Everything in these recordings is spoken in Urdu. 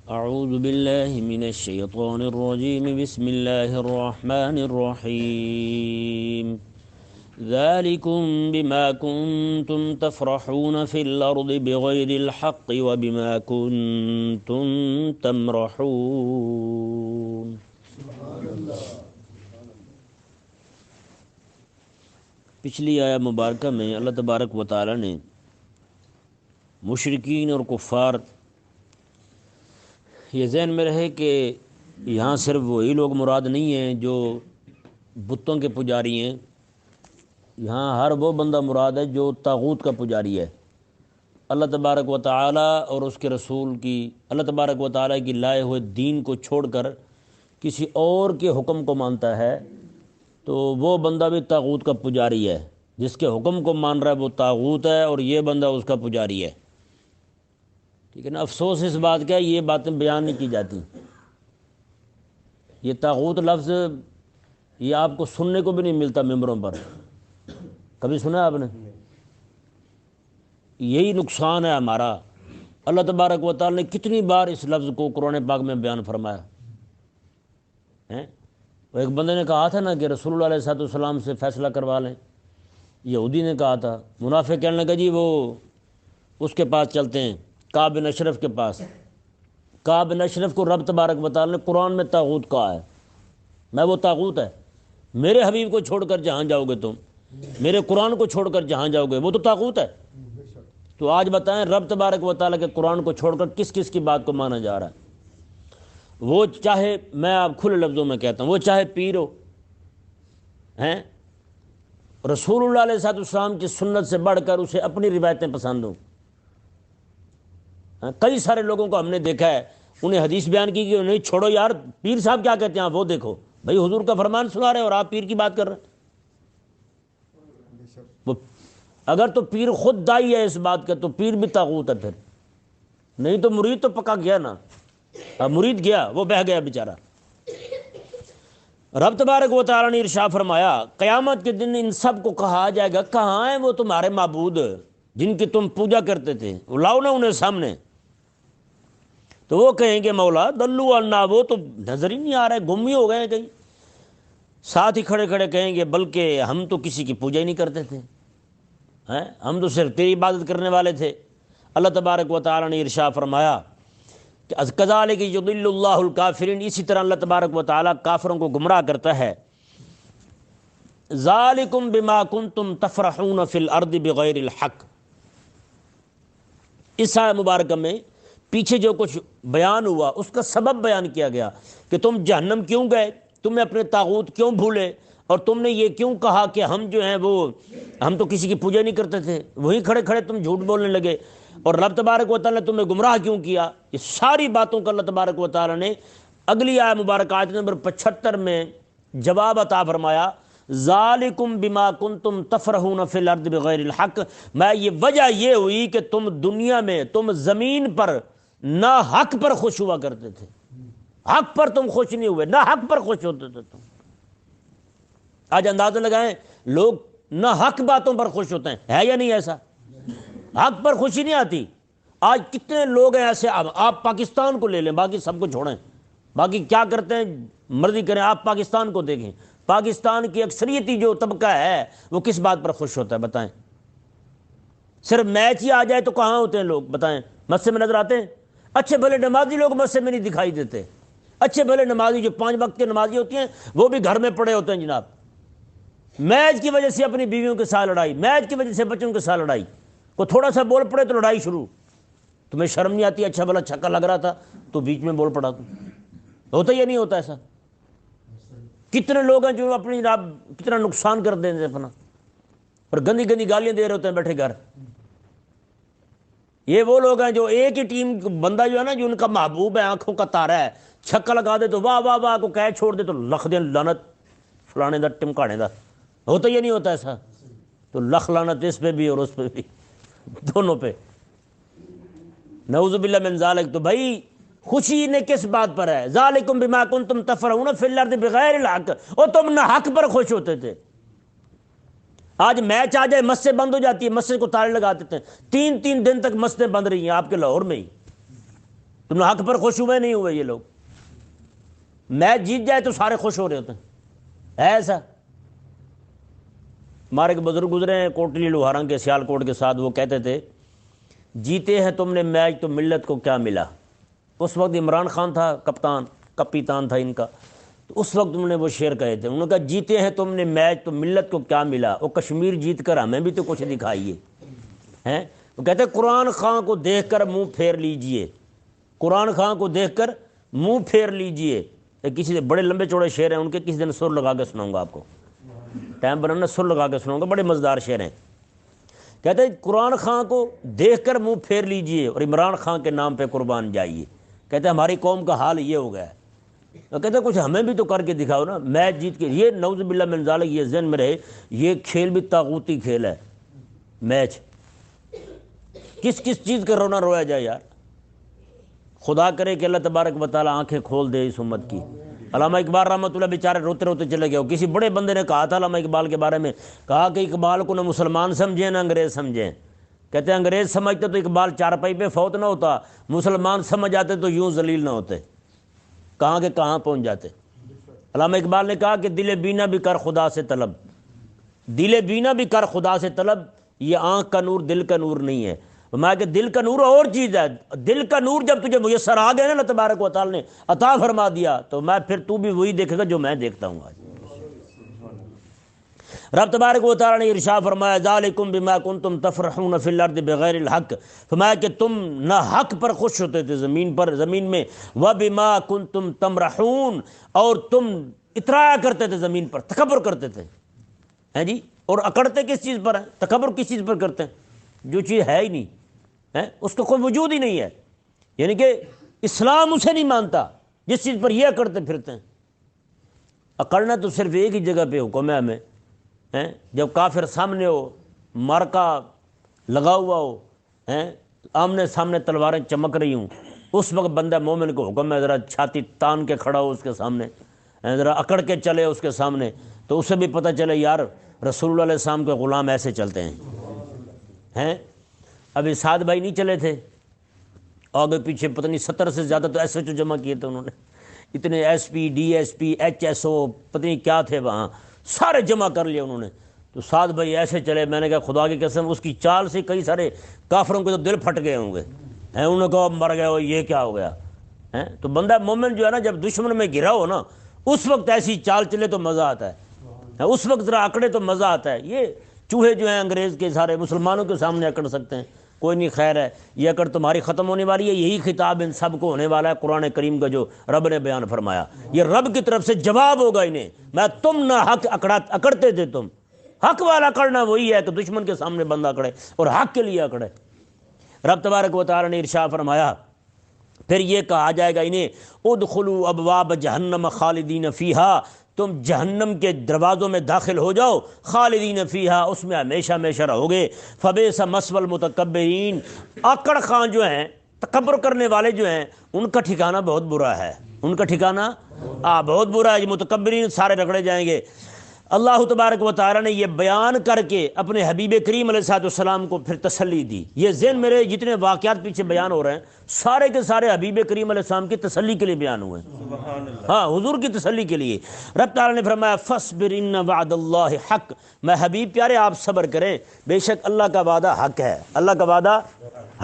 اعوذ باللہ من الشیطان الرجیم بسم اللہ الرحمن الرحیم ذالکم بما کنتم تفرحون فی الارض بغیر الحق وبما کنتم تمرحون۔ پچھلی آیہ مبارکہ میں اللہ تبارک و تعالی نے مشرکین اور کفار یہ ذہن میں رہے کہ یہاں صرف وہی لوگ مراد نہیں ہیں جو بتوں کے پجاری ہیں، یہاں ہر وہ بندہ مراد ہے جو طاغوت کا پجاری ہے۔ اللہ تبارک و تعالی اور اس کے رسول کی، اللہ تبارک و تعالی کی لائے ہوئے دین کو چھوڑ کر کسی اور کے حکم کو مانتا ہے تو وہ بندہ بھی طاغوت کا پجاری ہے۔ جس کے حکم کو مان رہا ہے وہ طاغوت ہے اور یہ بندہ اس کا پجاری ہے۔ ٹھیک ہے نا۔ افسوس اس بات کا ہے یہ باتیں بیان نہیں کی جاتی۔ یہ طاغوت لفظ یہ آپ کو سننے کو بھی نہیں ملتا ممبروں پر، کبھی سنا ہے آپ نے؟ یہی نقصان ہے ہمارا۔ اللہ تبارک و تعالی نے کتنی بار اس لفظ کو قرآن پاک میں بیان فرمایا ہے۔ ایک بندے نے کہا تھا نا کہ رسول اللہ علیہ السلام سے فیصلہ کروا لیں، یہودی نے کہا تھا۔ منافق کہنے لگا جی وہ اس کے پاس چلتے ہیں، کعب بن اشرف کے پاس۔ کعب بن اشرف کو رب تبارک و تعالی نے قرآن میں طاغوت کہا ہے، میں وہ طاغوت ہے۔ میرے حبیب کو چھوڑ کر جہاں جاؤ گے تم، میرے قرآن کو چھوڑ کر جہاں جاؤ گے وہ تو طاغوت ہے۔ تو آج بتائیں رب تبارک و تعالی کے قرآن کو چھوڑ کر کس کس کی بات کو مانا جا رہا ہے؟ وہ چاہے، میں آپ کھلے لفظوں میں کہتا ہوں، وہ چاہے پیر ہو ہیں، رسول اللہ علیہ السلام کی سنت سے بڑھ کر اسے اپنی روایتیں پسند ہوں۔ کئی سارے لوگوں کو ہم نے دیکھا ہے، انہیں حدیث بیان کی کہ نہیں چھوڑو یار، پیر صاحب کیا کہتے ہیں وہ دیکھو۔ بھائی حضور کا فرمان سنا رہے اور آپ پیر کی بات کر رہے ہیں۔ وہ اگر تو پیر خود دائی ہے اس بات کا تو پیر بھی طاغوت ہے، پھر نہیں تو مرید تو پکا گیا نا۔ اب مرید گیا، وہ بہہ گیا بیچارہ۔ رب تبارک و تعالی نے ارشاد فرمایا قیامت کے دن ان سب کو کہا جائے گا کہاں ہیں وہ تمہارے معبود جن کی تم پوجا کرتے تھے، لاؤ نا انہیں سامنے۔ تو وہ کہیں گے مولا دلو عنا، وہ تو نظر ہی نہیں آ رہے، گم ہی ہو گئے ہیں کہیں۔ ساتھ ہی کھڑے کھڑے کہیں گے بلکہ ہم تو کسی کی پوجا ہی نہیں کرتے تھے، ہم تو صرف تیری عبادت کرنے والے تھے۔ اللہ تبارک و تعالی نے ارشاد فرمایا کہ کذالک یضل اللہ الکافرین، اسی طرح اللہ تبارک و تعالی کافروں کو گمراہ کرتا ہے۔ ذالکم بما کنتم تفرحون فی الارض بغیر الحق، اس آیہ مبارکہ میں پیچھے جو کچھ بیان ہوا اس کا سبب بیان کیا گیا کہ تم جہنم کیوں گئے، تم اپنے طاغوت کیوں بھولے، اور تم نے یہ کیوں کہا کہ ہم جو ہیں وہ ہم تو کسی کی پوجا نہیں کرتے تھے، وہیں کھڑے کھڑے تم جھوٹ بولنے لگے، اور رب تبارک و تعالیٰ نے تمہیں گمراہ کیوں کیا۔ یہ ساری باتوں کا اللہ تبارک و تعالیٰ نے اگلی آیہ مبارکہ آیت نمبر 75 میں جواب عطا فرمایا ذالکم بما کنتم تفرحون فی الارض بغیر الحق، میں یہ وجہ یہ ہوئی کہ تم دنیا میں، تم زمین پر نہ حق پر خوش ہوا کرتے تھے، حق پر تم خوش نہیں ہوئے، نہ حق پر خوش ہوتے تھے تم۔ آج اندازہ لگائیں لوگ نہ حق باتوں پر خوش ہوتے ہیں، ہے یا نہیں ایسا؟ حق پر خوشی نہیں آتی۔ آج کتنے لوگ ہیں ایسے، آپ پاکستان کو لے لیں، باقی سب کو چھوڑیں، باقی کیا کرتے ہیں مرضی کریں، آپ پاکستان کو دیکھیں، پاکستان کی اکثریتی جو طبقہ ہے وہ کس بات پر خوش ہوتا ہے بتائیں؟ صرف میچ ہی آ جائے تو کہاں ہوتے ہیں لوگ بتائیں؟ مسجد میں نظر آتے ہیں؟ اچھے بھلے نمازی لوگ مسجد میں نہیں دکھائی دیتے، اچھے بھلے نمازی جو 5 وقت کی نمازی ہوتی ہیں وہ بھی گھر میں پڑے ہوتے ہیں جناب۔ میچ کی وجہ سے اپنی بیویوں کے ساتھ لڑائی، میچ کی وجہ سے بچوں کے ساتھ لڑائی، کوئی تھوڑا سا بول پڑے تو لڑائی شروع۔ تمہیں شرم نہیں آتی؟ اچھا بھلا چھکا لگ رہا تھا تو بیچ میں بول پڑا، تو ہوتا یا نہیں ہوتا ایسا؟ کتنے لوگ ہیں جو اپنی جناب کتنا نقصان کر دیں گے اپنا، اور گندی گندی گالیاں دے رہے ہوتے ہیں بیٹھے گھر۔ یہ وہ لوگ ہیں جو ایک ہی ٹیم بندہ جو ہے نا، جو ان کا محبوب ہے، آنکھوں کا تارا ہے، چھکا لگا دے تو واہ واہ واہ کو کہہ چھوڑ دے تو لکھ دیں لعنت فلانے دا ٹمکانے دا۔ ہوتا یا نہیں ہوتا ایسا؟ تو لکھ لعنت اس پہ بھی اور اس پہ بھی، دونوں پہ، نعوذ باللہ من ذالک۔ تو بھائی خوشی نے کس بات پر ہے؟ ذالکم بما کنتم تفرحون فی الارض بغیر الحق، اور تم نہ حق پر خوش ہوتے تھے۔ آج میچ آ جائے مسجد بند ہو جاتی ہے، مسجد کو تالے لگا دیتے ہیں، 3 دن تک مسجدیں بند رہی ہیں آپ کے لاہور میں ہی۔ تم حق پر خوش ہوئے نہیں ہوئے؟ یہ لوگ میچ جیت جائے تو سارے خوش ہو رہے ہوتے ہیں، ہے ایسا؟ ہمارے ایک بزرگ گزرے ہیں کوٹلی لوہارنگ کے سیال کوٹ کے ساتھ، وہ کہتے تھے جیتے ہیں تم نے میچ تو ملت کو کیا ملا۔ اس وقت عمران خان تھا کپتان تھا ان کا، تو اس وقت انہوں نے وہ شعر کہے تھے، انہوں نے کہا جیتے ہیں تم نے میچ تو ملت کو کیا ملا، وہ کشمیر جیت کر ہمیں بھی تو کچھ دکھائیے ہیں۔ وہ کہتے ہیں قرآن خان کو دیکھ کر منہ پھیر لیجئے، قرآن خان کو دیکھ کر منہ پھیر لیجئے۔ کسی بڑے لمبے چوڑے شعر ہیں ان کے، کسی دن سر لگا کے سناؤں گا آپ کو، ٹائم بنانا سر لگا کے سناؤں گا، بڑے مزیدار شعر ہیں۔ کہتے ہیں قرآن خان کو دیکھ کر منہ پھیر لیجئے اور عمران خان کے نام پہ قربان جائیے۔ کہتے ہیں ہماری قوم کا حال یہ ہو گیا ہے۔ کہتے ہیں کچھ ہمیں بھی تو کر کے دکھاؤ نا، میچ جیت کے۔ یہ نعوذ باللہ من ذالک، یہ ذہن میں رہے، یہ کھیل بھی طاغوتی کھیل ہے۔ میچ کس چیز کا رونا رویا جائے یار؟ خدا کرے کہ اللہ تبارک و تعالیٰ آنکھیں کھول دے اس امت کی۔ علامہ اقبال رحمۃ اللہ بیچارے روتے روتے چلے گئے۔ کسی بڑے بندے نے کہا تھا علامہ اقبال کے بارے میں، کہا کہ اقبال کو نہ مسلمان سمجھیں نہ انگریز سمجھیں۔ کہتے ہیں انگریز سمجھتے تو اقبال چارپائی پہ فوت نہ ہوتا، مسلمان سمجھ آتے تو یوں ذلیل نہ ہوتے، کہاں کے کہاں پہنچ جاتے۔ علامہ اقبال نے کہا کہ دل بینا بھی کر خدا سے طلب، دل بینا بھی کر خدا سے طلب، یہ آنکھ کا نور دل کا نور نہیں ہے۔ میں کہ دل کا نور اور چیز ہے، دل کا نور جب تجھے میسر آ گیا نا، اللہ تبارک و تعالی نے عطا فرما دیا، تو میں پھر تو بھی وہی دیکھے گا جو میں دیکھتا ہوں آج۔ رب تبارک و تعالی نے ارشاد فرمایا ذالکم بما کنتم تفرحون فی الارض بغیر الحق، فرمایا کہ تم نہ حق پر خوش ہوتے تھے زمین میں، وبما کنتم تمرحون، اور تم اترایا کرتے تھے زمین پر، تکبر کرتے تھے، ہیں جی۔ اور اکڑتے کس چیز پر ہیں؟ تکبر کس چیز پر کرتے ہیں؟ جو چیز ہے ہی نہیں ہے، اس کا کوئی وجود ہی نہیں ہے، یعنی کہ اسلام اسے نہیں مانتا جس چیز پر یہ اکڑتے پھرتے ہیں۔ اکڑنا تو صرف ایک ہی جگہ پہ حکم ہے ہمیں، جب کافر سامنے ہو، مارکا لگا ہوا ہو، آمنے سامنے تلواریں چمک رہی ہوں، اس وقت بندہ مومن کو حکم ہے ذرا چھاتی تان کے کھڑا ہو اس کے سامنے، ذرا اکڑ کے چلے اس کے سامنے، تو اسے بھی پتہ چلے یار رسول اللہ علیہ السلام کے غلام ایسے چلتے ہیں۔ ابھی سعد بھائی نہیں چلے تھے، آگے پیچھے پتہ نہیں 70 سے زیادہ تو ایس ایچ او جمع کیے تھے انہوں نے، اتنے S P D S P H S O پتہ نہیں کیا تھے وہاں، سارے جمع کر لیے انہوں نے۔ تو سعد بھائی ایسے چلے، میں نے کہا خدا کی قسم اس کی چال سے کئی سارے کافروں کے تو دل پھٹ گئے ہوں گے، انہوں نے کہا مر گئے ہو، یہ کیا ہو گیا۔ تو بندہ مومن جو ہے نا، جب دشمن میں گرا ہو نا، اس وقت ایسی چال چلے تو مزہ آتا ہے، اس وقت ذرا اکڑے تو مزہ آتا ہے۔ یہ چوہے جو ہیں انگریز کے سارے مسلمانوں کے سامنے اکڑ سکتے ہیں، کوئی نہیں، خیر ہے، یہ اکڑ تمہاری ختم ہونے والی ہے۔ یہی خطاب ان سب کو ہونے والا ہے قرآن کریم کا جو رب نے بیان فرمایا، یہ رب کی طرف سے جواب ہوگا انہیں، میں تم نہ حق اکڑتے تھے، تم حق والا اکڑنا وہی ہے کہ دشمن کے سامنے بندہ اکڑے اور حق کے لیے اکڑے۔ رب تبارک و تعالی نے ارشاد فرمایا، پھر یہ کہا جائے گا انہیں ادخلوا ابواب جہنم خالدین فیہا، تم جہنم کے دروازوں میں داخل ہو جاؤ، خالدین فیہا، اس میں ہمیشہ ہمیشہ رہو گے، فبئس مثوی المتکبرین، آکڑ خان جو ہیں، تکبر کرنے والے جو ہیں، ان کا ٹھکانہ بہت برا ہے، ان کا ٹھکانہ بہت برا ہے، یہ متکبرین سارے رگڑے جائیں گے۔ اللہ تبارک و تعالی نے یہ بیان کر کے اپنے حبیب کریم علیہ الصلوۃ والسلام کو پھر تسلی دی۔ یہ ذہن میرے جتنے واقعات پیچھے بیان ہو رہے ہیں سارے کے سارے حبیب کریم علیہ السلام کی تسلی کے لیے بیان ہوئے ہیں، ہاں حضور کی تسلی کے لیے۔ رب تعالی نے فرمایا فاصبر ان وعد اللہ حق، میں حبیب پیارے آپ صبر کریں، بے شک اللہ کا وعدہ حق ہے، اللہ کا وعدہ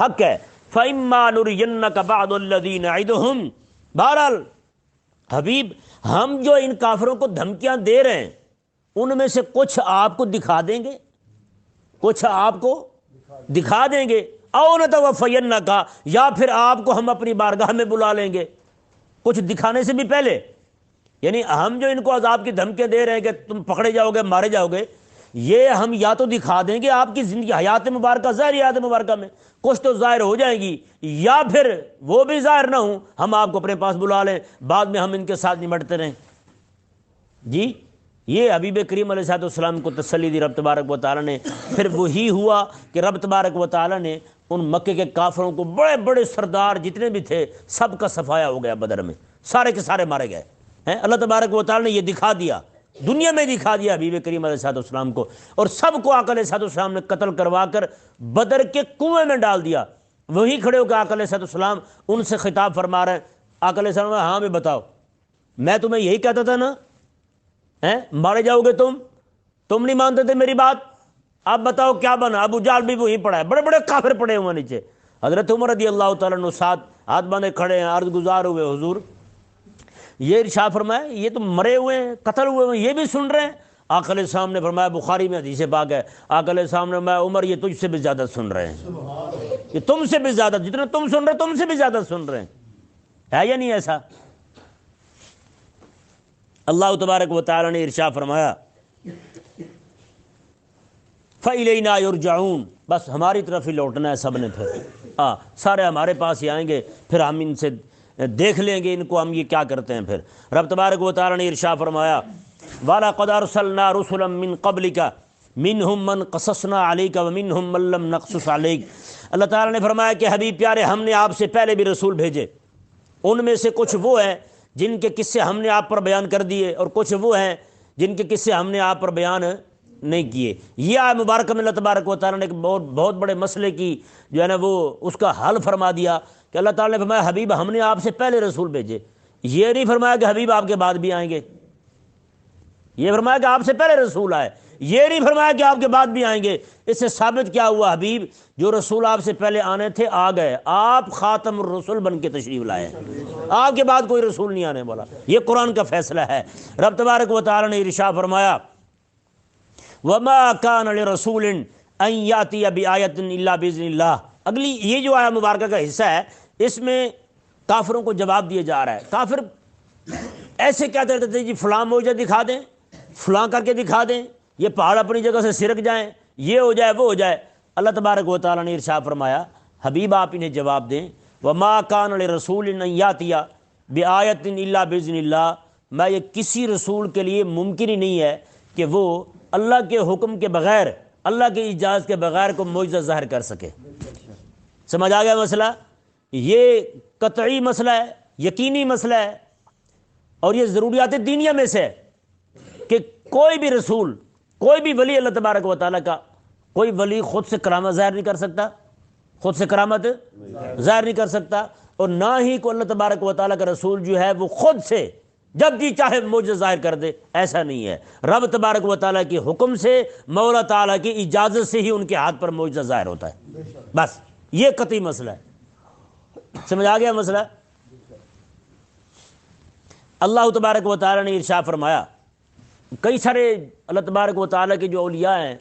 حق ہے۔ فَإِمَّا نُرِيَنَّكَ بَعْضَ الَّذِي نَعِدُهُمْ، بہرحال حبیب ہم جو ان کافروں کو دھمکیاں دے رہے ہیں ان میں سے کچھ آپ کو دکھا دیں گے، کچھ آپ کو دکھا دیں گے، او نتوفینک، یا پھر آپ کو ہم اپنی بارگاہ میں بلا لیں گے، کچھ دکھانے سے بھی پہلے، یعنی ہم جو ان کو عذاب کی دھمکیاں دے رہے ہیں کہ تم پکڑے جاؤ گے مارے جاؤ گے، یہ ہم یا تو دکھا دیں گے آپ کی زندگی حیات مبارکہ، ظاہر حیات مبارکہ میں کچھ تو ظاہر ہو جائیں گی، یا پھر وہ بھی ظاہر نہ ہوں، ہم آپ کو اپنے پاس بلا لیں، بعد میں ہم ان کے ساتھ نمٹتے رہیں۔ جی یہ حبیب کریم علیہ السلام کو تسلی دی رب تبارک و تعالی نے۔ پھر وہی ہوا کہ رب تبارک و تعالی نے ان مکے کے کافروں کو، بڑے بڑے سردار جتنے بھی تھے سب کا صفایا ہو گیا بدر میں، سارے کے سارے مارے گئے ہیں۔ اللہ تبارک و تعالی نے یہ دکھا دیا دنیا میں دکھا دیا حبیب کریم علیہ الصلوۃ والسلام کو، اور سب کو آقا علیہ الصلوۃ والسلام نے قتل کروا کر بدر کے کنویں میں ڈال دیا۔ وہیں کھڑے ہو کے آقا علیہ الصلوۃ والسلام ان سے خطاب فرما رہے ہیں۔ آقا علیہ السلام ہاں بھی بتاؤ، میں تمہیں یہی کہتا تھا نا، مارے جاؤ گے تم نہیں مانتے تھے میری بات، اب بتاؤ کیا بنا؟ ابو جہل بھی وہیں پڑا ہے، بڑے بڑے کافر پڑے ہوئے نیچے۔ حضرت عمر رضی اللہ تعالیٰ عنہ ساتھ ہاتھ باندھے کھڑے ہیں، عرض گزار ہوئے حضور یہ ارشاد فرمایا یہ تو مرے ہوئے ہیں، قتل ہوئے ہیں، یہ بھی سن رہے ہیں؟ آقا علیہ السلام نے فرمایا، بخاری میں حدیث پاک ہے، آقا علیہ السلام نے فرمایا عمر یہ تجھ سے بھی زیادہ سن رہے ہیں، یہ تم سے بھی زیادہ، جتنا تم سن رہے تم سے بھی زیادہ سن رہے ہیں۔ ہے یا نہیں ایسا؟ اللہ تبارک و تعالی نے ارشاد فرمایا فَإِلَيْنَا يُرْجَعُونَ، بس ہماری طرف ہی لوٹنا ہے سب نے، پھر سارے ہمارے پاس ہی آئیں گے، پھر ہم ان سے دیکھ لیں گے ان کو ہم یہ کیا کرتے ہیں۔ پھر رب تبارک و تعالی نے ارشاد فرمایا وَلَقَدْ أَرْسَلْنَا رُسُلًا مِّن قَبْلِكَ مِنْهُمْ مَنْ قَصَصْنَا عَلَيْكَ وَمِنْهُمْ مَن لَّمْ نَقْصُصْ عَلَيْكَ۔ اللہ تعالی نے فرمایا کہ حبیب پیارے ہم نے آپ سے پہلے بھی رسول بھیجے، ان میں سے کچھ وہ ہیں جن کے قصے ہم نے آپ پر بیان کر دیے، اور کچھ وہ ہیں جن کے قصے ہم نے آپ پر بیان نہیں کیے۔ یہ آیت مبارکہ میں اللہ تبارک و تعالیٰ نے ایک بہت بڑے مسئلے کی جو ہے نا وہ اس کا حل فرما دیا کہ اللہ تعالیٰ نے فرمایا حبیب ہم نے آپ سے پہلے رسول بھیجے، یہ نہیں فرمایا کہ حبیب آپ کے بعد بھی آئیں گے، یہ فرمایا کہ آپ سے پہلے رسول آئے، یہ نہیں فرمایا کہ آپ کے بعد بھی آئیں گے۔ اس سے ثابت کیا ہوا؟ حبیب جو رسول آپ سے پہلے آنے تھے آ گئے، آپ خاتم الرسول بن کے تشریف لائے، آپ کے بعد کوئی رسول نہیں آنے والا، یہ قرآن کا فیصلہ ہے۔ رب تبارک و تعالی نے ارشاد فرمایا وَمَا كَانَ لِرَسُولٍ أَن يَأْتِيَ بِآيَةٍ إِلَّا بِإِذْنِ اللَّهِ۔ اگلی یہ جو آیت مبارکہ کا حصہ ہے اس میں کافروں کو جواب دیا جا رہا ہے۔ کافر ایسے کہتے رہتے تھے جی فلاں معجزہ دکھا دیں، فلاں کر کے دکھا دیں، یہ پہاڑ اپنی جگہ سے سرک جائیں، یہ ہو جائے وہ ہو جائے۔ اللہ تبارک و تعالیٰ نے ارشاد فرمایا حبیب آپ انہیں جواب دیں وَمَا كَانَ لِرَسُولٍ أَن يَأْتِيَ بِآيَةٍ إِلَّا بِإِذْنِ اللَّهِ، میں یہ کسی رسول کے لیے ممکن ہی نہیں ہے کہ وہ اللہ کے حکم کے بغیر، اللہ کی اجازت کے بغیر کو معجزہ ظاہر کر سکے۔ سمجھ آ گیا مسئلہ؟ یہ قطعی مسئلہ ہے، یقینی مسئلہ ہے، اور یہ ضروریات دینیہ میں سے ہے کہ کوئی بھی رسول، کوئی بھی ولی اللہ تبارک و تعالیٰ کا، کوئی ولی خود سے کرامت ظاہر نہیں کر سکتا، خود سے کرامت ظاہر نہیں کر سکتا، اور نہ ہی کو اللہ تبارک و تعالیٰ کا رسول جو ہے وہ خود سے جب جی چاہے معجزہ ظاہر کر دے، ایسا نہیں ہے۔ رب تبارک و تعالیٰ کے حکم سے، مولا تعالیٰ کی اجازت سے ہی ان کے ہاتھ پر معجزہ ظاہر ہوتا ہے، بس یہ قطعی مسئلہ ہے۔ سمجھ آ گیا مسئلہ؟ اللہ تبارک و تعالیٰ نے ارشاد فرمایا کئی سارے اللہ تبارک و تعالیٰ کے جو اولیاء ہیں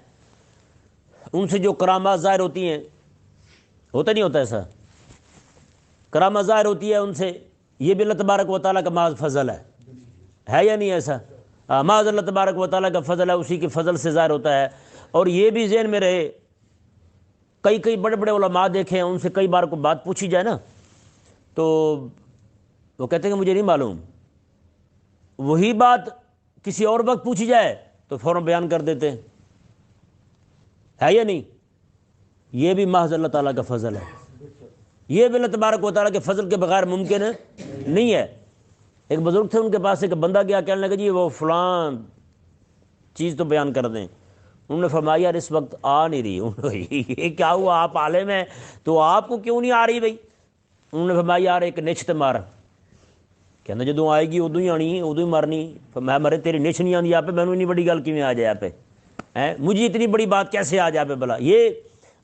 ان سے جو کرامات ظاہر ہوتی ہیں، ہوتا نہیں ہوتا ایسا، کرامات ظاہر ہوتی ہے ان سے، یہ بھی اللہ تبارک و تعالیٰ کا محض فضل ہے یا نہیں ایسا؟ محض اللہ تبارک و تعالیٰ کا فضل ہے، اسی کے فضل سے ظاہر ہوتا ہے۔ اور یہ بھی ذہن میں رہے، کئی بڑے بڑے علماء دیکھے ہیں، ان سے کئی بار کوئی بات پوچھی جائے نا تو وہ کہتے ہیں کہ مجھے نہیں معلوم، وہی بات کسی اور وقت پوچھی جائے تو فوراً بیان کر دیتے ہیں، ہے یا نہیں؟ یہ بھی محض اللہ تعالیٰ کا فضل ہے، یہ بھی اللہ تبارک و تعالیٰ کے فضل کے بغیر ممکن نہیں ہے۔ ایک بزرگ تھے، ان کے پاس ایک بندہ گیا، کہنے لگا جی وہ فلاں چیز تو بیان کر دیں۔ انہوں نے فرمایا یار اس وقت آ نہیں رہی۔ یہ کیا ہوا؟ آپ عالم ہیں تو آپ کو کیوں نہیں آ رہی بھائی؟ انہوں نے فرمایا یار ایک نچت مار، کہنا جدوں آئے گی ادو ہی آنی، ادو ہی مارنی۔ میں مرے تیری نچ نہیں آتی آپ پہ، مینوں اتنی بڑی گل کیویں آ جائے آپ پہ، مجھے اتنی بڑی بات کیسے آ جائے پہ بھلا؟ یہ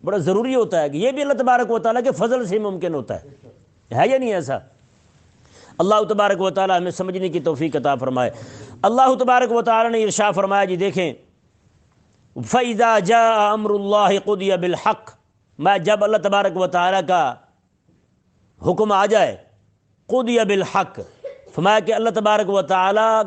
بڑا ضروری ہوتا ہے کہ یہ بھی اللہ تبارک و تعالیٰ کے فضل سے ممکن ہوتا ہے یا نہیں ایسا؟ اللہ تبارک و تعالیٰ ہمیں سمجھنے کی توفیق عطا فرمائے۔ اللہ تبارک و تعالیٰ نے ارشاد فرمایا جی دیکھیں فَإِذَا جَاءَ أَمْرُ اللَّهِ قُضِيَ بِالْحَقِّ، میں جب اللہ تبارک و تعالیٰ کا حکم آ جائے، قُضِيَ بِالْحَقِّ، فرمایا کہ اللہ تبارک و تعالیٰ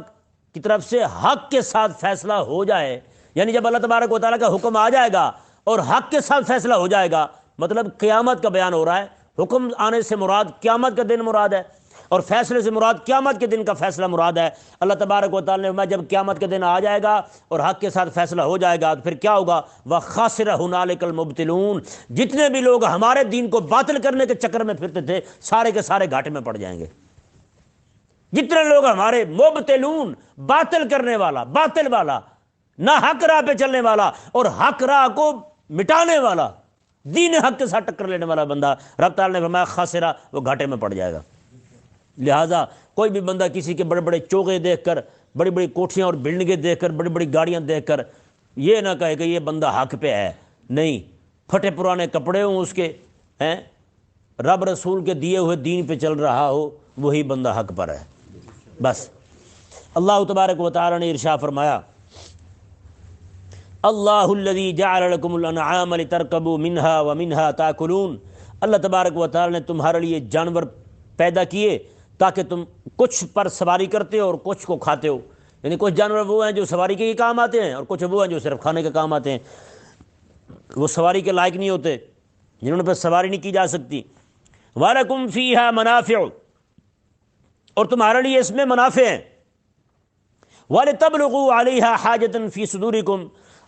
کی طرف سے حق کے ساتھ فیصلہ ہو جائے، یعنی جب اللہ تبارک و تعالیٰ کا حکم آ جائے گا اور حق کے ساتھ فیصلہ ہو جائے گا، مطلب قیامت کا بیان ہو رہا ہے۔ حکم آنے سے مراد قیامت کا دن مراد ہے، اور فیصلے سے مراد قیامت کے دن کا فیصلہ مراد ہے۔ اللہ تبارک و تعالیٰ نے فرمایا جب قیامت کے دن آ جائے گا اور حق کے ساتھ فیصلہ ہو جائے گا تو پھر کیا ہوگا؟ وَخَسِرَ هُنَالِكَ الْمُبْطِلُونَ، جتنے بھی لوگ ہمارے دین کو باطل کرنے کے چکر میں پھرتے تھے سارے کے سارے گھاٹے میں پڑ جائیں گے۔ جتنے لوگ ہمارے مبتلون، باطل کرنے والا، باطل والا، نہ حق راہ پہ چلنے والا اور حق راہ کو مٹانے والا، دین حق کے ساتھ ٹکر لینے والا بندہ، رب تعالیٰ نے فرمایا خاسرہ، وہ گھاٹے میں پڑ جائے گا۔ لہٰذا کوئی بھی بندہ کسی کے بڑے بڑے چوغے دیکھ کر، بڑی بڑی کوٹھیاں اور بلڈنگیں دیکھ کر، بڑی بڑی گاڑیاں دیکھ کر یہ نہ کہے کہ یہ بندہ حق پہ ہے، نہیں، پھٹے پرانے کپڑے ہوں اس کے، ہیں، رب رسول کے دیے ہوئے دین پہ چل رہا ہو، وہی بندہ حق پر ہے بس۔ اللہ تبارک و تعالی نے ارشاد فرمایا اللہ الذی جعل لکم الانعام لترکبوا منها ومنها تاکلون، اللہ تبارک و تعالی نے تمہارے لیے جانور پیدا کیے تاکہ تم کچھ پر سواری کرتے ہو اور کچھ کو کھاتے ہو، یعنی کچھ جانور وہ ہیں جو سواری کے کام آتے ہیں اور کچھ وہ ہیں جو صرف کھانے کے کام آتے ہیں، وہ سواری کے لائق نہیں ہوتے، جنہوں پہ سواری نہیں کی جا سکتی۔ وَلَكُمْ فِيهَا مَنَافِعُ، اور تمہارے لیے اس میں منافع ہیں، وَلِتَبْلُغُوا عَلَيْهَا حَاجَةً فِي صُدُورِكُمْ،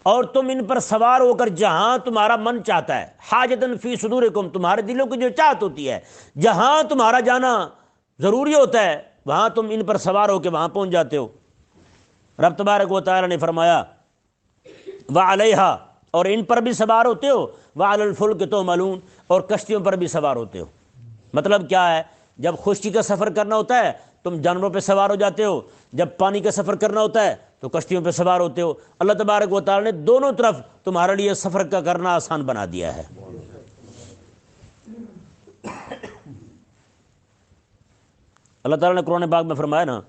اور تم ان پر سوار ہو کر جہاں تمہارا من چاہتا ہے، حاجتن فی صدورکم، تمہارے دلوں کی جو چاہت ہوتی ہے، جہاں تمہارا جانا ضروری ہوتا ہے وہاں تم ان پر سوار ہو کے وہاں پہنچ جاتے ہو۔ رب تبارک و تعالی نے فرمایا وعلیہا، اور ان پر بھی سوار ہوتے ہو، وعلی الفلک تحملون، اور کشتیوں پر بھی سوار ہوتے ہو۔ مطلب کیا ہے؟ جب خشکی کا سفر کرنا ہوتا ہے تم جانوروں پہ سوار ہو جاتے ہو، جب پانی کا سفر کرنا ہوتا ہے تو کشتیوں پہ سوار ہوتے ہو۔ اللہ تبارک و تعالی نے دونوں طرف تمہارے لیے سفر کا کرنا آسان بنا دیا ہے۔ اللہ تعالیٰ نے قرآن پاک میں فرمایا نا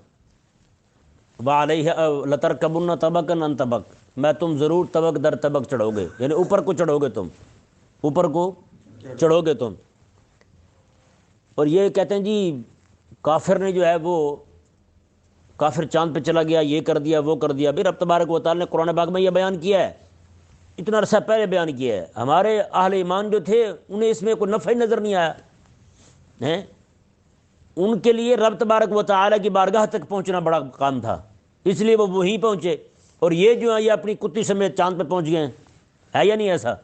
وَعَلَيْهَا لَتَرْكَبُنَّ طَبَقًا عَنْ طَبَقٍ، میں تم ضرور طبق در طبق چڑھو گے، یعنی اوپر کو چڑھو گے، تم اوپر کو چڑھو گے تم۔ اور یہ کہتے ہیں جی کافر نے جو ہے وہ کافر چاند پہ چلا گیا، یہ کر دیا وہ کر دیا۔ بھی رب تبارک و تعالی نے قرآن پاک میں یہ بیان کیا ہے، اتنا عرصہ پہلے بیان کیا ہے، ہمارے اہل ایمان جو تھے انہیں اس میں کوئی نفع ہی نظر نہیں آیا ہے، ان کے لیے رب تبارک و تعالی کی بارگاہ تک پہنچنا بڑا کام تھا، اس لیے وہ وہیں پہنچے، اور یہ جو ہے یہ اپنی کتی سمیت چاند پہ پہنچ گئے ہیں، ہے یا نہیں ایسا؟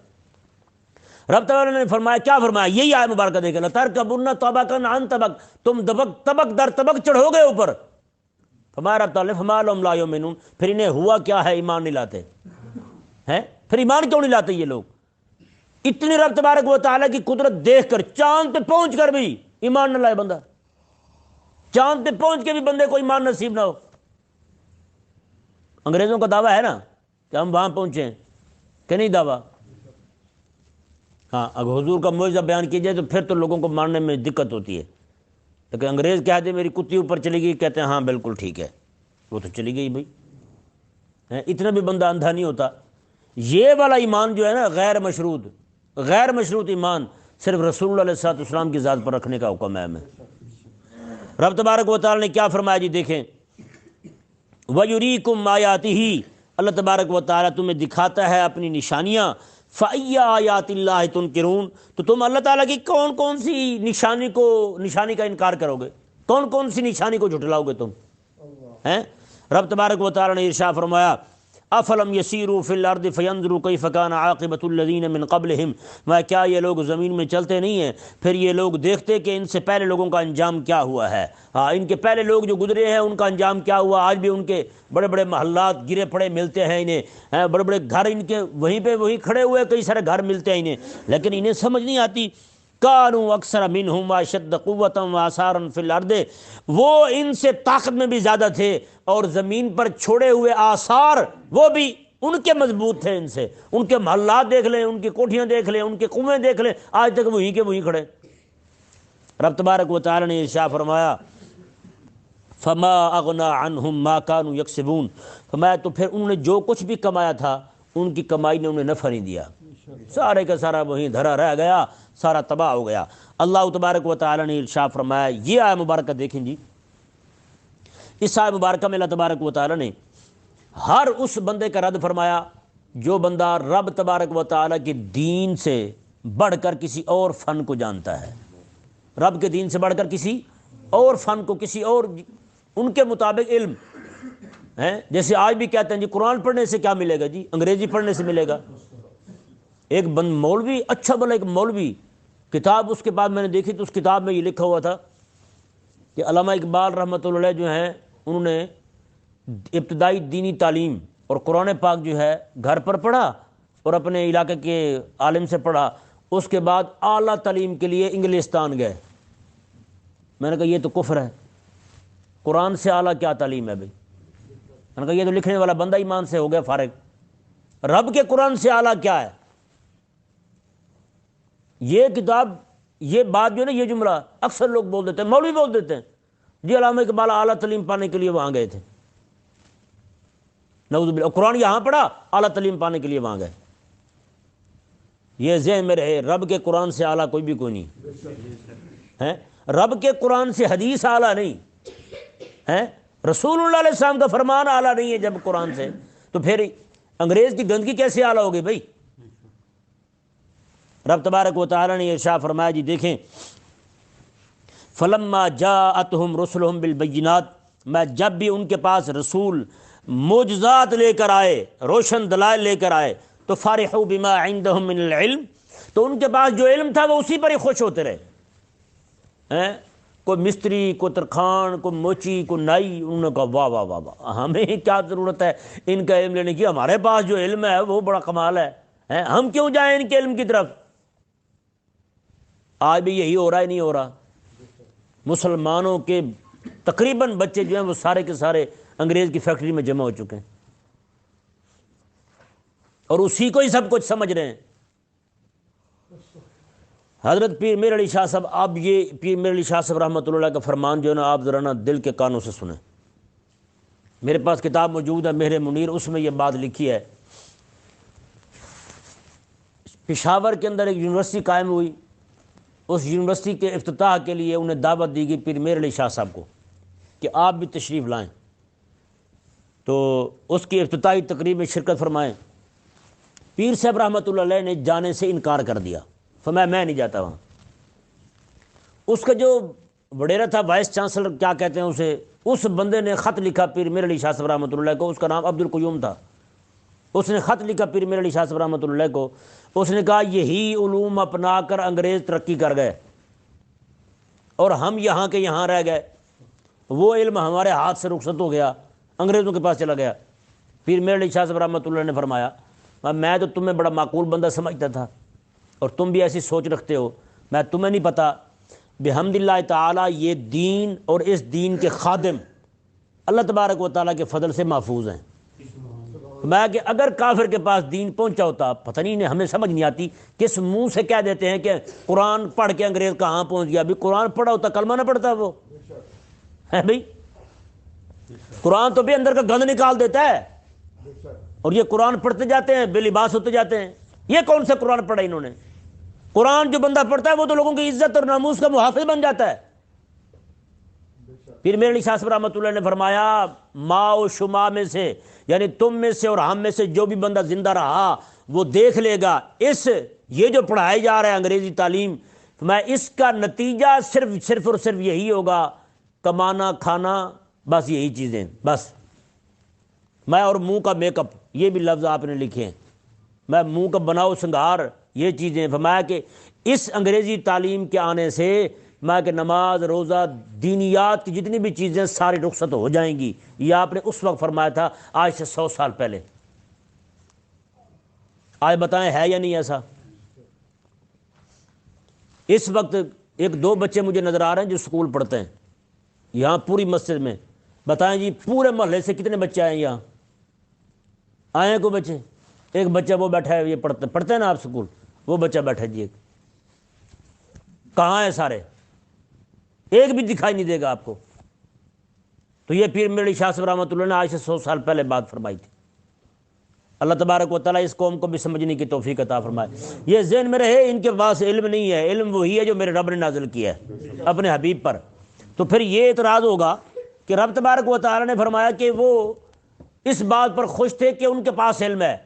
رب تعالی نے فرمایا، کیا فرمایا؟ یہی آیت مبارکہ دیکھیں، لَتَرْكَبُنَّ طَبَقًا عَنْ طَبَقٍ، تم طبق در طبق چڑھو گے اوپر۔ فرمایا رب تعالی فَمَا لَهُمْ لَا يُؤْمِنُونَ، پھر انہیں ہوا کیا ہے، ایمان نہیں لاتے ہیں، پھر ایمان کیوں نہیں لاتے یہ لوگ؟ اتنی رب تبارک و تعالی کی قدرت دیکھ کر، چاند پہ پہنچ کر بھی ایمان نہ لائے بندہ، چاند پہ پہنچ کے بھی بندے کو ایمان نصیب نہ ہو۔ انگریزوں کا دعویٰ ہے نا کہ ہم وہاں پہنچے ہیں، کہ نہیں دعویٰ؟ ہاں، اگر حضور کا معجزہ بیان کیا جائے تو پھر تو لوگوں کو ماننے میں دقت ہوتی ہے، لیکن انگریز کہہ دے میری کتی اوپر چلی گئی، کہتے ہیں ہاں بالکل ٹھیک ہے، وہ تو چلی گئی بھائی، اتنا بھی بندہ اندھا نہیں ہوتا۔ یہ والا ایمان جو ہے نا غیر مشروط ایمان، صرف رسول اللہ علیہ الصلوۃ والسلام کی ذات پر رکھنے کا حکم ہے ہمیں۔ رب تبارک و تعالی نے کیا فرمایا جی دیکھیں، وَيُرِيكُمْ آيَاتِهِ، اللہ تبارک و تعالی تمہیں دکھاتا ہے اپنی نشانیاں، فَأَيَّ آيَاتِ اللَّهِ تُنْكِرُونَ، تو تم اللہ تعالیٰ کی کون کون سی نشانی کا انکار کرو گے، کون کون سی نشانی کو جھٹلاؤ گے تم ہیں؟ رب تبارک و تعالی نے ارشاد فرمایا افلم یسیروا فی الارض فینظروا کیف کان عاقبۃ الذین من قبلہم، میں کیا یہ لوگ زمین میں چلتے نہیں ہیں پھر یہ لوگ دیکھتے کہ ان سے پہلے لوگوں کا انجام کیا ہوا ہے، ہاں ان کے پہلے لوگ جو گزرے ہیں ان کا انجام کیا ہوا، آج بھی ان کے بڑے بڑے محلات گرے پڑے ملتے ہیں انہیں، بڑے بڑے گھر ان کے وہیں پہ وہیں کھڑے ہوئے کئی سارے گھر ملتے ہیں انہیں، لیکن انہیں سمجھ نہیں آتی۔ کانوا اکثر منہم واشد قوۃ واثارا فی الارض، وہ ان سے طاقت میں بھی زیادہ تھے اور زمین پر چھوڑے ہوئے آثار وہ بھی ان کے مضبوط تھے، ان سے ان کے محلات دیکھ لیں، ان کی کوٹھیاں دیکھ لیں، ان کے کنویں دیکھ لیں، آج تک وہیں کے وہیں کھڑے۔ رب تبارک و تعالی نے ارشاد فرمایا فما اغنى عنہم ما كانوا یکسبون، فرمایا تو پھر انہوں نے جو کچھ بھی کمایا تھا ان کی کمائی نے انہیں نفع نہیں دیا، سارے کا سارا وہیں دھرا رہ گیا، سارا تباہ ہو گیا۔ اللہ تبارک و تعالی نے ارشاد فرمایا، یہ آیت مبارکہ دیکھیں جی، اس آیت مبارکہ میں اللہ تبارک و تعالی نے ہر اس بندے کا رد فرمایا جو بندہ رب تبارک و تعالی کے دین سے بڑھ کر کسی اور فن کو جانتا ہے، رب کے دین سے بڑھ کر کسی اور فن کو، کسی اور ان کے مطابق علم ہے۔ جیسے آج بھی کہتے ہیں جی قرآن پڑھنے سے کیا ملے گا، جی انگریزی پڑھنے سے ملے گا۔ ایک مولوی، اچھا بھلا ایک مولوی، کتاب اس کے بعد میں نے دیکھی تو اس کتاب میں یہ لکھا ہوا تھا کہ علامہ اقبال رحمۃ اللہ علیہ جو ہیں انہوں نے ابتدائی دینی تعلیم اور قرآن پاک جو ہے گھر پر پڑھا اور اپنے علاقے کے عالم سے پڑھا، اس کے بعد اعلیٰ تعلیم کے لیے انگلستان گئے۔ میں نے کہا یہ تو کفر ہے، قرآن سے اعلیٰ کیا تعلیم ہے بھائی؟ میں نے کہا یہ تو لکھنے والا بندہ ایمان سے ہو گیا فارغ، رب کے قرآن سے اعلیٰ کیا ہے؟ یہ کتاب، یہ بات جو ہے نا، یہ جملہ اکثر لوگ بول دیتے ہیں، مولوی بول دیتے ہیں جی علامہ اقبال اعلیٰ تعلیم پانے کے لیے وہاں گئے تھے، نعوذ باللہ، قرآن یہاں پڑھا، اعلیٰ تعلیم پانے کے لیے وہاں گئے۔ یہ ذہن میں رہے، رب کے قرآن سے اعلیٰ کوئی بھی کوئی نہیں ہے، رب کے قرآن سے حدیث اعلیٰ نہیں ہے، رسول اللہ علیہ السلام کا فرمان اعلیٰ نہیں ہے جب قرآن سے، تو پھر انگریز کی گندگی کیسے اعلیٰ ہوگی بھائی؟ رب تبارک و تعالیٰ نے ارشاد فرمایا، جی دیکھیں، فلما جاءتہم رسلہم بالبینات، میں جب بھی ان کے پاس رسول معجزات لے کر آئے، روشن دلائل لے کر آئے، تو فرحوا بما عندہم من العلم، تو ان کے پاس جو علم تھا وہ اسی پر ہی خوش ہوتے رہے۔ کوئی مستری، کوئی ترخان، کوئی موچی، کوئی نائی، انہوں نے کہا واہ واہ واہ واہ، ہمیں کیا ضرورت ہے ان کا علم لینے کی، ہمارے پاس جو علم ہے وہ بڑا کمال ہے، ہم کیوں جائیں ان کے علم کی طرف؟ آج بھی یہی ہو رہا ہے، نہیں ہو رہا؟ مسلمانوں کے تقریباً بچے جو ہیں وہ سارے کے سارے انگریز کی فیکٹری میں جمع ہو چکے ہیں، اور اسی کو ہی سب کچھ سمجھ رہے ہیں۔ حضرت پیر میر علی شاہ صاحب، اب یہ پیر میر علی شاہ صاحب رحمۃ اللہ کا فرمان جو ہے نا، آپ ذرا نا دل کے کانوں سے سنیں۔ میرے پاس کتاب موجود ہے مہر منیر، اس میں یہ بات لکھی ہے۔ پشاور کے اندر ایک یونیورسٹی قائم ہوئی، اس یونیورسٹی کے افتتاح کے لیے انہیں دعوت دی گئی پیر میر علی شاہ صاحب کو کہ آپ بھی تشریف لائیں، تو اس کی افتتاحی تقریب میں شرکت فرمائیں۔ پیر صاحب رحمۃ اللہ علیہ نے جانے سے انکار کر دیا، فرمایا میں نہیں جاتا وہاں۔ اس کا جو وڈیرا تھا، وائس چانسلر کیا کہتے ہیں اسے، اس بندے نے خط لکھا پیر میر علی شاہ صاحب رحمۃ اللہ کو، اس کا نام عبد القیوم تھا۔ اس نے خط لکھا پیر میر علی شاہ صاحب رحمۃ اللہ کو، اس نے کہا یہی علوم اپنا کر انگریز ترقی کر گئے اور ہم یہاں کے یہاں رہ گئے، وہ علم ہمارے ہاتھ سے رخصت ہو گیا، انگریزوں کے پاس چلا گیا۔ پیر میر علی شاہ صاحب رحمۃ اللہ نے فرمایا، میں تو تمہیں بڑا معقول بندہ سمجھتا تھا اور تم بھی ایسی سوچ رکھتے ہو، میں تمہیں نہیں پتا بحمد اللہ تعالیٰ یہ دین اور اس دین کے خادم اللہ تبارک و تعالیٰ کے فضل سے محفوظ ہیں۔ میں کہ اگر کافر کے پاس دین پہنچا ہوتا، پتہ نہیں ہمیں سمجھ نہیں آتی کس منہ سے کہہ دیتے ہیں کہ قرآن پڑھ کے انگریز کہاں پہنچ گیا۔ بھی قرآن پڑھا ہوتا کلمہ نہ پڑھتا وہ ہے بھائی؟ قرآن تو بھی اندر کا گند نکال دیتا ہے، اور یہ قرآن پڑھتے جاتے ہیں، بے لباس ہوتے جاتے ہیں۔ یہ کون سا قرآن پڑھا انہوں نے؟ قرآن جو بندہ پڑھتا ہے وہ تو لوگوں کی عزت اور ناموس کا محافظ بن جاتا ہے۔ پھر میرے علی شاہ صاحب رحمۃ اللہ نے فرمایا، ما و شما میں سے، یعنی تم میں سے اور ہم میں سے جو بھی بندہ زندہ رہا وہ دیکھ لے گا یہ جو پڑھائی جا رہا ہے انگریزی تعلیم، میں اس کا نتیجہ صرف اور صرف یہی ہوگا، کمانا، کھانا، بس یہی چیزیں، بس میں اور منہ کا میک اپ، یہ بھی لفظ آپ نے لکھے ہیں، میں منہ کا بناؤ سنگار، یہ چیزیں۔ فرمایا کہ اس انگریزی تعلیم کے آنے سے میں کہ نماز، روزہ، دینیات کی جتنی بھی چیزیں ساری رخصت ہو جائیں گی۔ یہ آپ نے اس وقت فرمایا تھا، آج سے 100 سال پہلے۔ آج بتائیں ہے یا نہیں ایسا؟ اس وقت ایک دو بچے مجھے نظر آ رہے ہیں جو سکول پڑھتے ہیں یہاں پوری مسجد میں، بتائیں جی پورے محلے سے کتنے بچے آئے ہیں یہاں؟ آئے ہیں کوئی بچے؟ ایک بچہ وہ بیٹھا ہے، یہ پڑھتے ہیں نا آپ سکول، وہ بچہ بیٹھا ہے جی، ایک کہاں ہے؟ سارے ایک بھی دکھائی نہیں دے گا آپ کو۔ تو یہ پیر میر علی شاہ صاحب رحمۃ اللہ نے آج سے 100 سال پہلے بات فرمائی تھی۔ اللہ تبارک و تعالیٰ اس قوم کو بھی سمجھنے کی توفیق عطا فرمائے۔ یہ ذہن میں رہے ان کے پاس علم نہیں ہے، علم وہی ہے جو میرے رب نے نازل کیا ہے اپنے حبیب پر۔ تو پھر یہ اعتراض ہوگا کہ رب تبارک و تعالیٰ نے فرمایا کہ وہ اس بات پر خوش تھے کہ ان کے پاس علم ہے،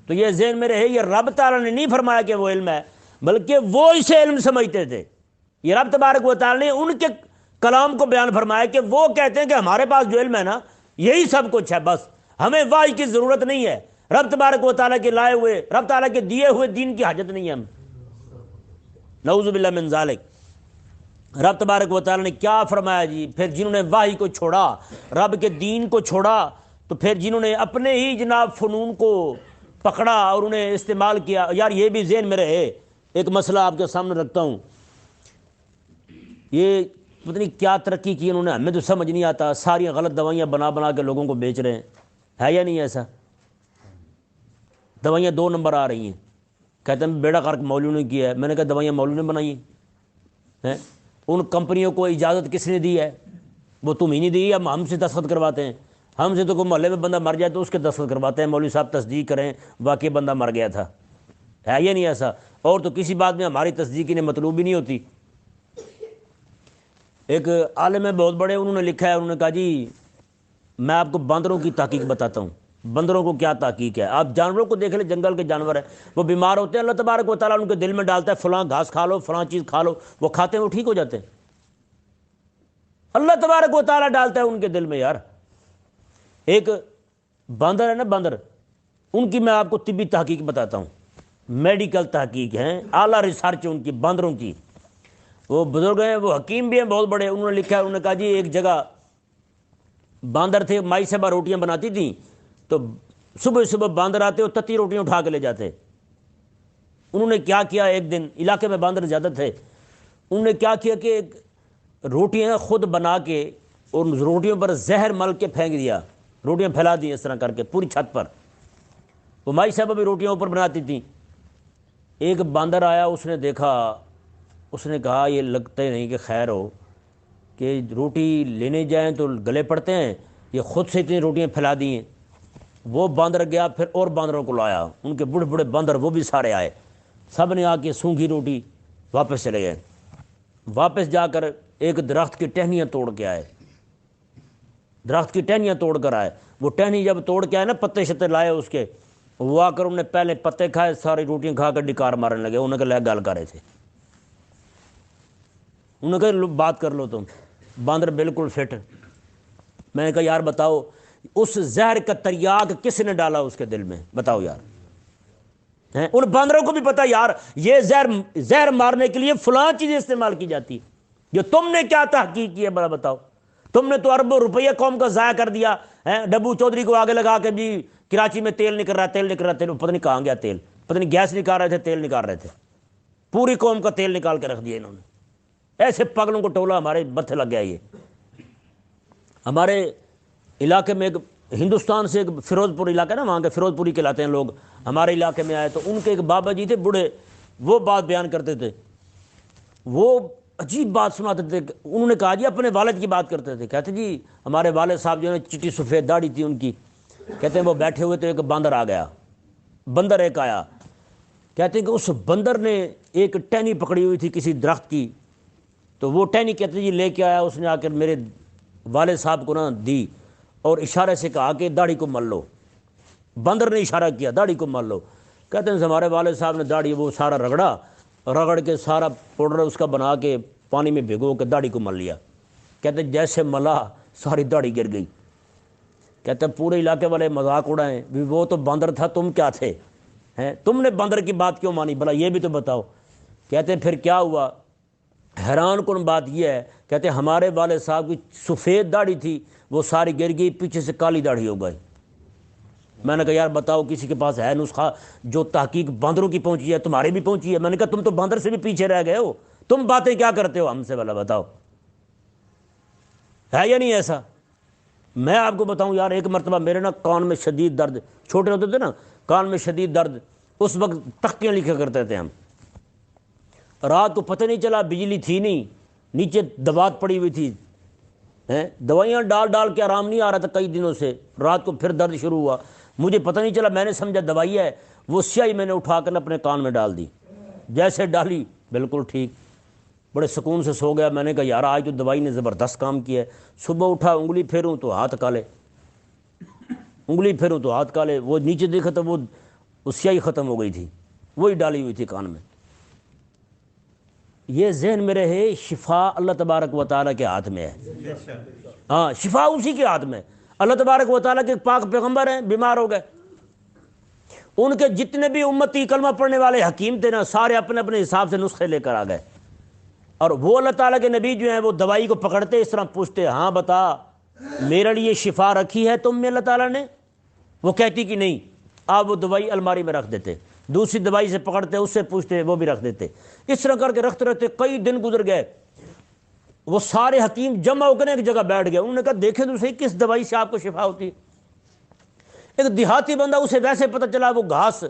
تو یہ ذہن میں رہے یہ رب تعالیٰ نے نہیں فرمایا کہ وہ علم ہے، بلکہ وہ اسے علم سمجھتے تھے۔ یہ رب تبارک و تعالیٰ نے ان کے کلام کو بیان فرمایا کہ وہ کہتے ہیں کہ ہمارے پاس جو علم ہے نا یہی سب کچھ ہے، بس ہمیں وحی کی ضرورت نہیں ہے، رب تبارک و تعالیٰ کے لائے ہوئے، رب تعالیٰ کے دیے ہوئے دین کی حاجت نہیں ہے ہم۔ نعوذ باللہ من ذالک۔ رب تبارک و تعالیٰ نے کیا فرمایا جی؟ پھر جنہوں نے وحی کو چھوڑا، رب کے دین کو چھوڑا، تو پھر جنہوں نے اپنے ہی جناب فنون کو پکڑا اور انہیں استعمال کیا. یار یہ بھی ذہن میں رہے. ایک مسئلہ آپ کے سامنے رکھتا ہوں، یہ پتہ نہیں کیا ترقی کی انہوں نے، ہمیں تو سمجھ نہیں آتا. ساری غلط دوائیاں بنا بنا کے لوگوں کو بیچ رہے ہیں، ہے یا نہیں ایسا؟ دوائیاں 2 نمبر آ رہی ہیں. کہتے ہیں بیڑا غرق مولوی نے کیا ہے. میں نے کہا دوائیاں مولوی نے بنائی ہیں؟ ان کمپنیوں کو اجازت کس نے دی ہے؟ وہ تم ہی نہیں دی، ہم سے دستخط کرواتے ہیں. ہم سے تو کوئی محلے میں بندہ مر جائے تو اس کے دستخط کرواتے ہیں، مولوی صاحب تصدیق کریں واقعی بندہ مر گیا تھا. ہے یا نہیں ایسا؟ اور تو کسی بات میں ہماری تصدیق انہیں مطلوب ہی نہیں ہوتی. ایک عالم ہے بہت بڑے، انہوں نے لکھا ہے، انہوں نے کہا جی میں آپ کو باندروں کی تحقیق بتاتا ہوں. بندروں کو کیا تحقیق ہے؟ آپ جانوروں کو دیکھ لیں، جنگل کے جانور ہیں، وہ بیمار ہوتے ہیں، اللہ تبارک و تعالیٰ ان کے دل میں ڈالتا ہے فلاں گھاس کھا لو، فلاں چیز کھا لو، وہ کھاتے ہیں، وہ ٹھیک ہو جاتے ہیں. اللہ تبارک و تعالیٰ ڈالتا ہے ان کے دل میں. یار ایک باندر ہے نا، باندر، ان کی میں آپ کو طبی تحقیق بتاتا ہوں، میڈیکل تحقیق ہیں، اعلیٰ ریسرچ ان کی باندروں کی. وہ بزرگ ہیں، وہ حکیم بھی ہیں بہت بڑے. انہوں نے لکھا ہے، انہوں نے کہا جی ایک جگہ باندر تھے، مائی صاحبہ روٹیاں بناتی تھیں، تو صبح صبح باندر آتے اور تتی روٹیاں اٹھا کے لے جاتے. انہوں نے کیا کیا، ایک دن علاقے میں باندر زیادہ تھے، انہوں نے کیا کیا کہ روٹیاں خود بنا کے اور روٹیوں پر زہر مل کے پھینک دیا، روٹیاں پھیلا دی اس طرح کر کے پوری چھت پر. وہ مائی صاحبہ بھی روٹیاں اوپر بناتی تھیں. ایک باندر آیا، اس نے دیکھا، اس نے کہا یہ لگتے نہیں کہ خیر ہو کہ روٹی لینے جائیں تو گلے پڑتے ہیں، یہ خود سے اتنی روٹیاں پھیلا دی ہیں. وہ باندر گیا، پھر اور باندروں کو لایا، ان کے بڑے بڑے باندر وہ بھی سارے آئے، سب نے آ کے سونگھی روٹی واپس چلے گئے. واپس جا کر ایک درخت کی ٹہنیاں توڑ کے آئے، درخت کی ٹہنیاں توڑ کر آئے. وہ ٹہنی جب توڑ کے آئے نا، پتے شتے لائے اس کے، وہ آ کر انہوں نے پہلے پتے کھائے، ساری روٹیاں کھا کر ڈکار مارنے لگے. انہوں نے کہا لے گل کر رہے تھے، انہوں نے کہا بات کر لو تم. باندر بالکل فٹ. میں نے کہا یار بتاؤ اس زہر کا تریاق کس نے ڈالا اس کے دل میں؟ بتاؤ یار. ان باندروں کو بھی پتا یار یہ زہر مارنے کے لیے فلاں چیزیں استعمال کی جاتی ہے. جو تم نے کیا تحقیق کی ہے بڑا بتاؤ؟ تم نے تو اربوں روپیہ قوم کا ضائع کر دیا. ڈبو چودھری کو آگے لگا کے بھی کراچی میں تیل نکل رہا، تیل نکل رہا، تیل پتہ نہیں کہاں گیا تیل، پتہ نہیں گیس نکال رہے تھے، تیل نکال رہے تھے، پوری قوم کا تیل نکال کے رکھ دیا انہوں نے. ایسے پگلوں کو ٹولا ہمارے متھے لگ گیا. یہ ہمارے علاقے میں ایک ہندوستان سے ایک فیروز پور علاقہ ہے نا، وہاں کے فیروز پوری کہلاتے ہیں لوگ، ہمارے علاقے میں آئے تو ان کے ایک بابا جی تھے بوڑھے، وہ بات بیان کرتے تھے، وہ عجیب بات سناتے تھے. انہوں نے کہا جی اپنے والد کی بات کرتے تھے، کہتے جی ہمارے والد صاحب جو ہے چٹی سفید داڑھی تھی ان کی، کہتے ہیں وہ بیٹھے ہوئے تو ایک باندر آ گیا، بندر ایک آیا، کہتے ہیں کہ اس بندر نے ایک ٹہنی پکڑی ہوئی تھی کسی درخت کی، تو وہ ٹہنی کہتے جی لے کے آیا، اس نے آ کر میرے والد صاحب کو نہ دی اور اشارے سے کہا کہ داڑھی کو مل لو. بندر نے اشارہ کیا داڑھی کو مل لو. کہتے ہیں ہمارے والد صاحب نے داڑھی وہ سارا رگڑ کے سارا پاؤڈر اس کا بنا کے پانی میں بھگو کے داڑھی کو مل لیا. کہتے ہیں جیسے ملا ساری داڑھی گر گئی. کہتے ہیں پورے علاقے والے مذاق اڑائیں، وہ تو باندر تھا، تم کیا تھے؟ تم نے باندر کی بات کیوں مانی؟ بھلا یہ بھی تو بتاؤ. کہتے ہیں پھر کیا ہوا؟ حیران کن بات یہ ہے، کہتے ہیں ہمارے والد صاحب کی سفید داڑھی تھی، وہ ساری گر گئی، پیچھے سے کالی داڑھی ہو گئی. میں نے کہا یار بتاؤ کسی کے پاس ہے نسخہ جو تحقیق باندروں کی پہنچی ہے، تمہاری بھی پہنچی ہے؟ میں نے کہا تم تو باندر سے بھی پیچھے رہ گئے ہو، تم باتیں کیا کرتے ہو ہم سے؟ بھلا بتاؤ ہے یا نہیں ایسا؟ میں آپ کو بتاؤں یار، ایک مرتبہ میرے نا کان میں شدید درد، چھوٹے ہوتے تھے نا کان میں شدید درد، اس وقت تختیاں لکھا کرتے تھے ہم. رات کو پتہ نہیں چلا، بجلی تھی نہیں، نیچے دوات پڑی ہوئی تھی، دوائیاں ڈال ڈال کے آرام نہیں آ رہا تھا کئی دنوں سے. رات کو پھر درد شروع ہوا، مجھے پتہ نہیں چلا، میں نے سمجھا دوائی ہے، وہ سیاہی میں نے اٹھا کر اپنے کان میں ڈال دی. جیسے ڈالی بالکل ٹھیک، بڑے سکون سے سو گیا. میں نے کہا یار آج تو دوائی نے زبردست کام کیا ہے. صبح اٹھا، انگلی پھیروں تو ہاتھ کالے، انگلی پھیروں تو ہاتھ کالے، وہ نیچے دیکھا تو وہ سیاہی ختم ہو گئی تھی، وہی ڈالی ہوئی تھی کان میں. یہ ذہن میں رہے، شفا اللہ تبارک و تعالیٰ کے ہاتھ میں ہے. ہاں شفا اسی کے ہاتھ میں. اللہ تبارک و تعالیٰ کے پاک پیغمبر ہیں، بیمار ہو گئے، ان کے جتنے بھی امتی کلمہ پڑھنے والے حکیم تھے نا، سارے اپنے اپنے حساب سے نسخے لے کر آ گئے. اور وہ اللہ تعالیٰ کے نبی جو ہیں وہ دوائی کو پکڑتے اس طرح پوچھتے ہاں بتا میرے لیے شفا رکھی ہے تم میں اللہ تعالیٰ نے؟ وہ کہتی کہ نہیں، آپ وہ دوائی الماری میں رکھ دیتے، دوسری دوائی سے پکڑتے اس سے پوچھتے وہ بھی رکھ دیتے، اس طرح کر کے رکھتے رہتے کئی دن گزر گئے۔ وہ سارے حکیم جمع ہو کر ایک جگہ بیٹھ گئے، انہوں نے کہا دیکھیں تو صحیح کس دوائی سے آپ کو شفا ہوتی ہے۔ ایک دیہاتی بندہ، اسے ویسے پتہ چلا وہ گھاس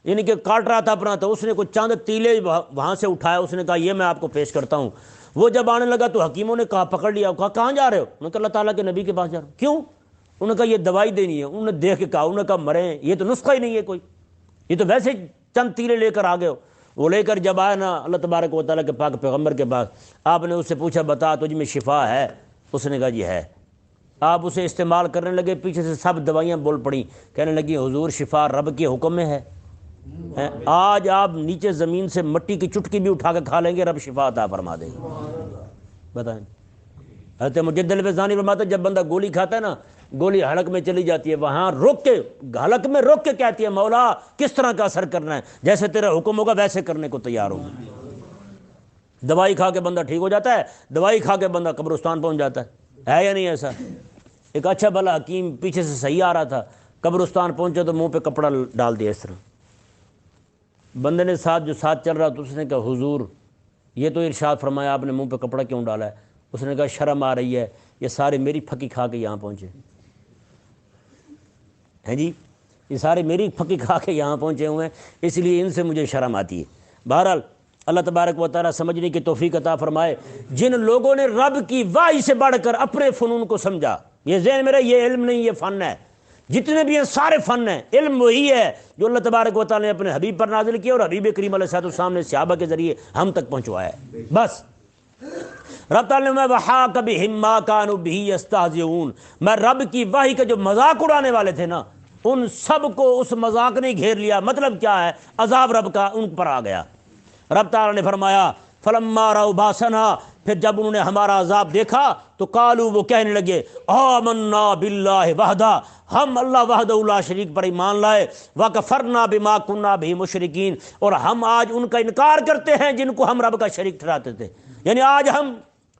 یعنی کہ کاٹ رہا تھا اپنا، تو اس نے کچھ چاند تیلے وہاں سے اٹھایا، اس نے کہا یہ میں آپ کو پیش کرتا ہوں۔ وہ جب آنے لگا تو حکیموں نے کہا پکڑ لیا، کہا کہاں جا رہے ہو؟ انہوں نے کہا اللہ تعالیٰ کے نبی کے پاس جا رہا ہوں۔ کیوں؟ انہوں نے کہا یہ دوائی دینی ہے۔ انہوں نے دیکھ کے کہا، انہوں نے کہا مریں، یہ تو نسخہ ہی نہیں ہے کوئی، یہ تو ویسے چند تیلے لے کر آ گئے ہو۔ وہ لے کر جب آیا نا اللہ تبارک و تعالیٰ کے پاک پیغمبر کے پاس، آپ نے اس سے پوچھا بتا تجھ میں شفا ہے؟ اس نے کہا جی ہے۔ آپ اسے استعمال کرنے لگے، پیچھے سے سب دوائیاں بول پڑیں، کہنے لگی حضور شفا رب کے حکم میں ہے۔ آج آپ نیچے زمین سے مٹی کی چٹکی بھی اٹھا کے کھا لیں گے، رب شفا عطا فرما دے گا۔ بتائیں، حضرت مجد الفیضانی فرماتے جب بندہ گولی کھاتا ہے نا، گولی حلق میں چلی جاتی ہے، وہاں روک کے حلق میں روک کے کہتی ہے مولا کس طرح کا اثر کرنا ہے، جیسے تیرا حکم ہوگا ویسے کرنے کو تیار ہوگا۔ دوائی کھا کے بندہ ٹھیک ہو جاتا ہے، دوائی کھا کے بندہ قبرستان پہنچ جاتا ہے یا نہیں ایسا؟ ایک اچھا بھلا حکیم پیچھے سے صحیح آ رہا تھا، قبرستان پہنچے تو منہ پہ کپڑا ڈال دیا اس طرح۔ بندے نے جو ساتھ چل رہا تو اس نے کہا حضور یہ تو ارشاد فرمایا آپ نے منہ پہ کپڑا کیوں ڈالا ہے؟ اس نے کہا شرم آ رہی ہے، یہ سارے میری پھکی کھا کے یہاں پہنچے ہیں جی، یہ سارے میری پھکی کھا کے یہاں پہنچے ہوئے ہیں، اس لیے ان سے مجھے شرم آتی ہے۔ بہرحال اللہ تبارک و تعالیٰ سمجھنے کی توفیق عطا فرمائے۔ جن لوگوں نے رب کی وحی سے بڑھ کر اپنے فنون کو سمجھا، یہ ذہن میں رہے یہ علم نہیں یہ فن ہے، جتنے بھی ہیں سارے فن ہیں، علم وہی ہے جو اللہ تبارک و تعالیٰ نے اپنے حبیب پر نازل کیا اور حبیب کریم علیہ السلام نے صحابہ کے ذریعے ہم تک پہنچوایا ہے۔ بس رب تعالیٰ نے وحاق بہم ما کانوا بہ یستہزئون، میں رب کی وحی کا جو مذاق اڑانے والے تھے نا ان سب کو اس مذاق نے گھیر لیا۔ مطلب کیا ہے؟ عذاب رب کا ان پر آ گیا۔ رب تعالیٰ نے فرمایا فلما رأوا باسنا، پھر جب انہوں نے ہمارا عذاب دیکھا تو قالوا وہ کہنے لگے آمنا باللہ وحدہ، ہم اللہ وحدہ لا شریک پر ایمان لائے، وکفرنا بما کنا بہ مشرکین، اور ہم آج ان کا انکار کرتے ہیں جن کو ہم رب کا شریک ٹھہراتے تھے۔ یعنی آج ہم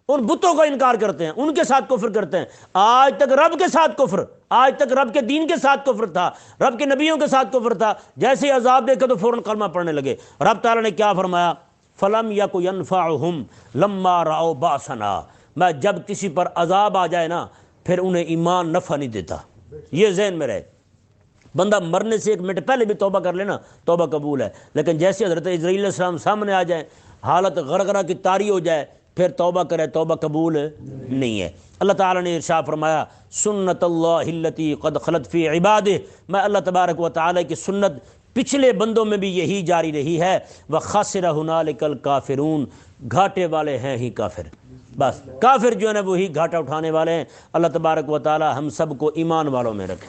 ان بتوں کا انکار کرتے ہیں، ان کے ساتھ کفر کرتے ہیں۔ آج تک رب کے ساتھ کفر، آج تک رب کے دین کے ساتھ کفر تھا، رب کے نبیوں کے ساتھ کفر تھا، جیسے ہی عذاب دیکھا تو فوراً کلمہ پڑھنے لگے۔ رب تعالیٰ نے کیا فرمایا؟ فلم یک ینفعہم لما رأوا باسنا، میں جب کسی پر عذاب آ جائے نا پھر انہیں ایمان نفع نہیں دیتا۔ یہ ذہن میں رہے، بندہ مرنے سے 1 منٹ پہلے بھی توبہ کر لینا توبہ قبول ہے، لیکن جیسے حضرت اسرائیل علیہ السلام سامنے آ جائیں، حالت غرغرہ کی طاری ہو جائے، پھر توبہ کرے توبہ قبول نہیں ہے۔ اللہ تعالیٰ نے ارشاد فرمایا سنت اللہ التی قد خلت فی عبادہ، میں اللہ تبارک و تعالیٰ کی سنت پچھلے بندوں میں بھی یہی جاری رہی ہے۔ وخسر ہنالک الکافرون، گھاٹے والے ہیں ہی کافر۔ بس کافر جو ہے نا وہی گھاٹا اٹھانے والے ہیں۔ اللہ تبارک و تعالیٰ ہم سب کو ایمان والوں میں رکھے۔